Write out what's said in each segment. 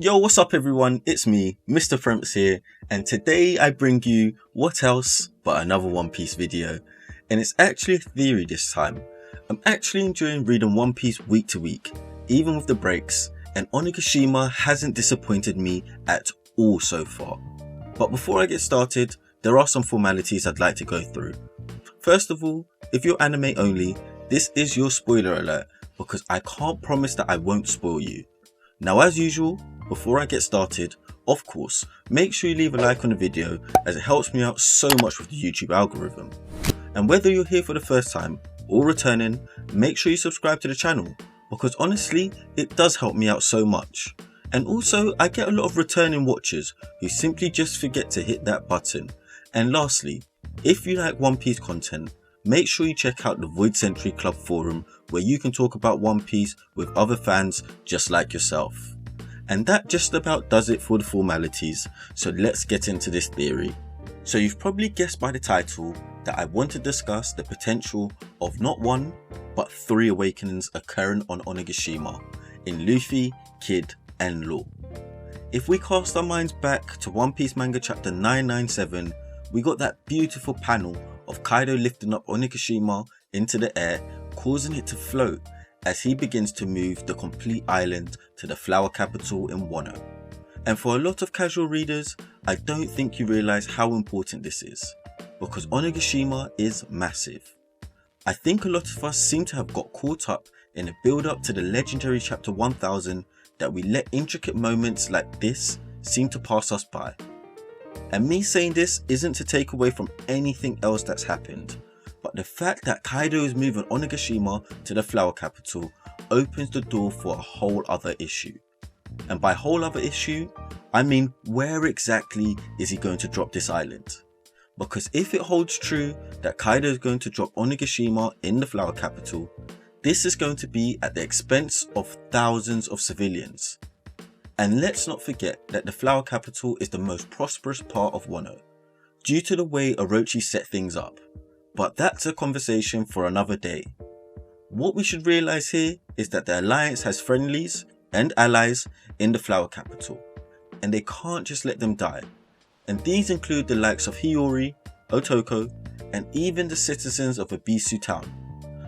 Yo, what's up everyone? It's me, Mr. Premps here, and today I bring you what else but another One Piece video. And it's actually a theory this time. I'm actually enjoying reading One Piece week to week, even with the breaks, and Onigashima hasn't disappointed me at all so far. But before I get started, there are some formalities I'd like to go through. First of all, if you're anime only, this is your spoiler alert, because I can't promise that I won't spoil you. Now as usual, before I get started, of course, make sure you leave a like on the video as it helps me out so much with the YouTube algorithm. And whether you're here for the first time or returning, make sure you subscribe to the channel, because honestly, it does help me out so much. And also, I get a lot of returning watchers who simply just forget to hit that button. And lastly, if you like One Piece content, make sure you check out the Void Century Club forum where you can talk about One Piece with other fans just like yourself. And that just about does it for the formalities, so let's get into this theory. So you've probably guessed by the title that I want to discuss the potential of not one, but 3 awakenings occurring on Onigashima in Luffy, Kid and Law. If we cast our minds back to One Piece manga chapter 997, we got that beautiful panel of Kaido lifting up Onigashima into the air, causing it to float as he begins to move the complete island to the flower capital in Wano. And for a lot of casual readers, I don't think you realise how important this is, because Onigashima is massive. I think a lot of us seem to have got caught up in the build up to the legendary chapter 1000 that we let intricate moments like this seem to pass us by. And me saying this isn't to take away from anything else that's happened, but the fact that Kaido is moving Onigashima to the flower capital opens the door for a whole other issue. And by whole other issue, I mean where exactly is he going to drop this island? Because if it holds true that Kaido is going to drop Onigashima in the flower capital, this is going to be at the expense of thousands of civilians. And let's not forget that the flower capital is the most prosperous part of Wano, due to the way Orochi set things up. But that's a conversation for another day. What we should realise here is that the Alliance has friendlies and allies in the flower capital, and they can't just let them die. And these include the likes of Hiyori, Otoko, and even the citizens of Ebisu town.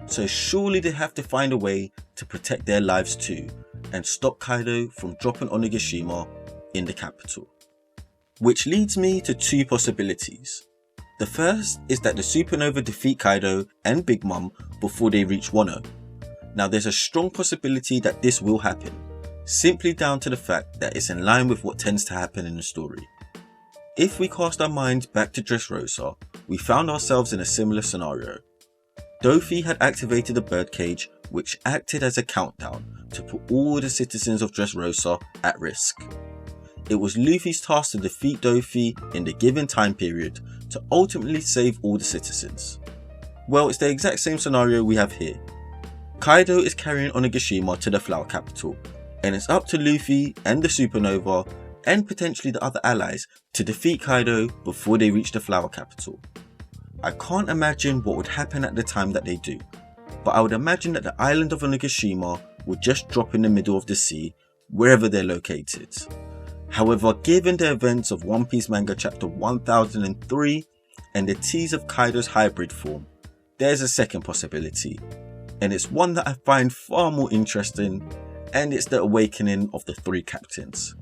So surely they have to find a way to protect their lives too, and stop Kaido from dropping Onigashima in the capital. Which leads me to 2 possibilities. The first is that the Supernova defeat Kaido and Big Mom before they reach Wano. Now there's a strong possibility that this will happen, simply down to the fact that it's in line with what tends to happen in the story. If we cast our minds back to Dressrosa, we found ourselves in a similar scenario. Dofi had activated a birdcage which acted as a countdown to put all the citizens of Dressrosa at risk. It was Luffy's task to defeat Dofi in the given time period to ultimately save all the citizens. Well, it's the exact same scenario we have here. Kaido is carrying Onigashima to the flower capital, and it's up to Luffy and the Supernova and potentially the other allies to defeat Kaido before they reach the flower capital. I can't imagine what would happen at the time that they do, but I would imagine that the island of Onigashima would just drop in the middle of the sea wherever they're located. However, given the events of One Piece manga chapter 1003 and the tease of Kaido's hybrid form, there's a second possibility, and it's one that I find far more interesting, and it's the awakening of the 3 captains.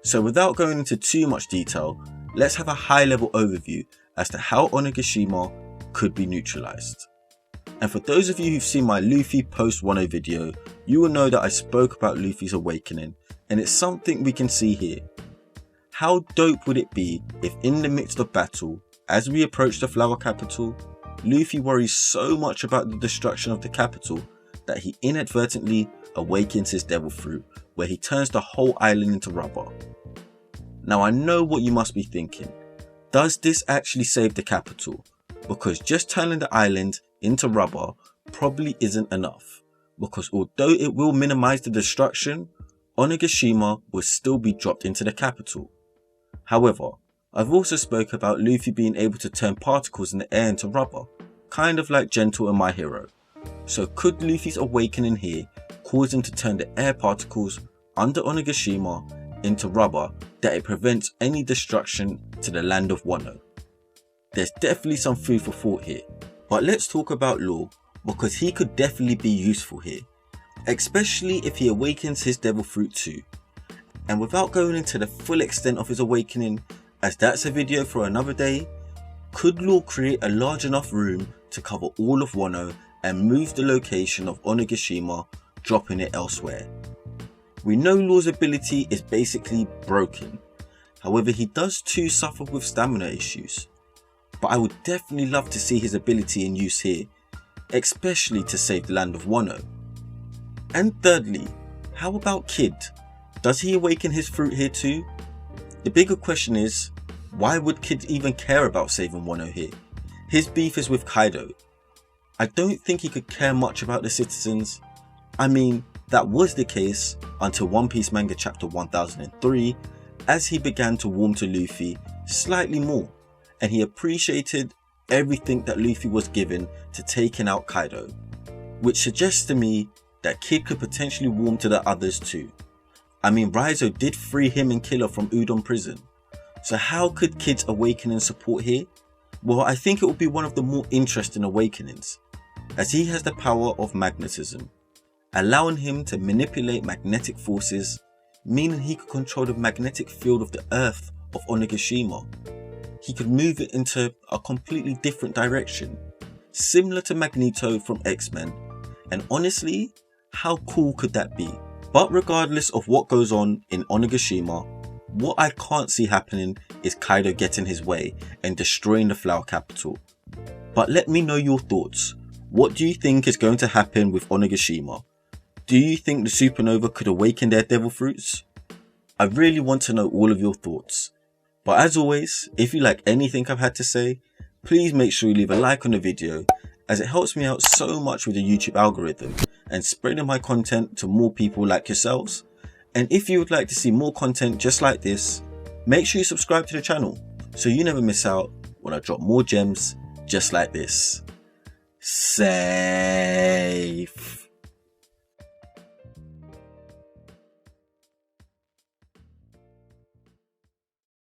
So without going into too much detail, let's have a high level overview as to how Onigashima could be neutralized. And for those of you who've seen my Luffy post Wano video, you will know that I spoke about Luffy's awakening, and it's something we can see here. How dope would it be if in the midst of battle, as we approach the flower capital, Luffy worries so much about the destruction of the capital that he inadvertently awakens his devil fruit, where he turns the whole island into rubber. Now I know what you must be thinking. Does this actually save the capital? Because just turning the island into rubber probably isn't enough, because although it will minimize the destruction, Onigashima will still be dropped into the capital. However, I've also spoke about Luffy being able to turn particles in the air into rubber, kind of like Gentle in My Hero. So could Luffy's awakening here cause him to turn the air particles under Onigashima into rubber that it prevents any destruction to the land of Wano. There's definitely some food for thought here, but let's talk about Law, because he could definitely be useful here, especially if he awakens his devil fruit too. And without going into the full extent of his awakening, as that's a video for another day, could Law create a large enough room to cover all of Wano and move the location of Onigashima, dropping it elsewhere? We know Law's ability is basically broken, however he does too suffer with stamina issues, but I would definitely love to see his ability in use here, especially to save the land of Wano. And thirdly, how about Kid? Does he awaken his fruit here too? The bigger question is, why would Kid even care about saving Wano here? His beef is with Kaido. I don't think he could care much about the citizens. I mean, that was the case until One Piece manga chapter 1003, as he began to warm to Luffy slightly more, and he appreciated everything that Luffy was given to taking out Kaido, which suggests to me that Kid could potentially warm to the others too. I mean, Raizo did free him and Killer from Udon prison, so how could Kid's awakening support here? Well, I think it will be one of the more interesting awakenings, as he has the power of magnetism, allowing him to manipulate magnetic forces, meaning he could control the magnetic field of the earth of Onigashima. He could move it into a completely different direction, similar to Magneto from X-Men, and honestly, how cool could that be? But regardless of what goes on in Onigashima, what I can't see happening is Kaido getting his way and destroying the Flower Capital. But let me know your thoughts. What do you think is going to happen with Onigashima? Do you think the Supernova could awaken their devil fruits? I really want to know all of your thoughts. But as always, if you like anything I've had to say, please make sure you leave a like on the video, as it helps me out so much with the YouTube algorithm and spreading my content to more people like yourselves. And if you would like to see more content just like this, make sure you subscribe to the channel so you never miss out when I drop more gems just like this. Say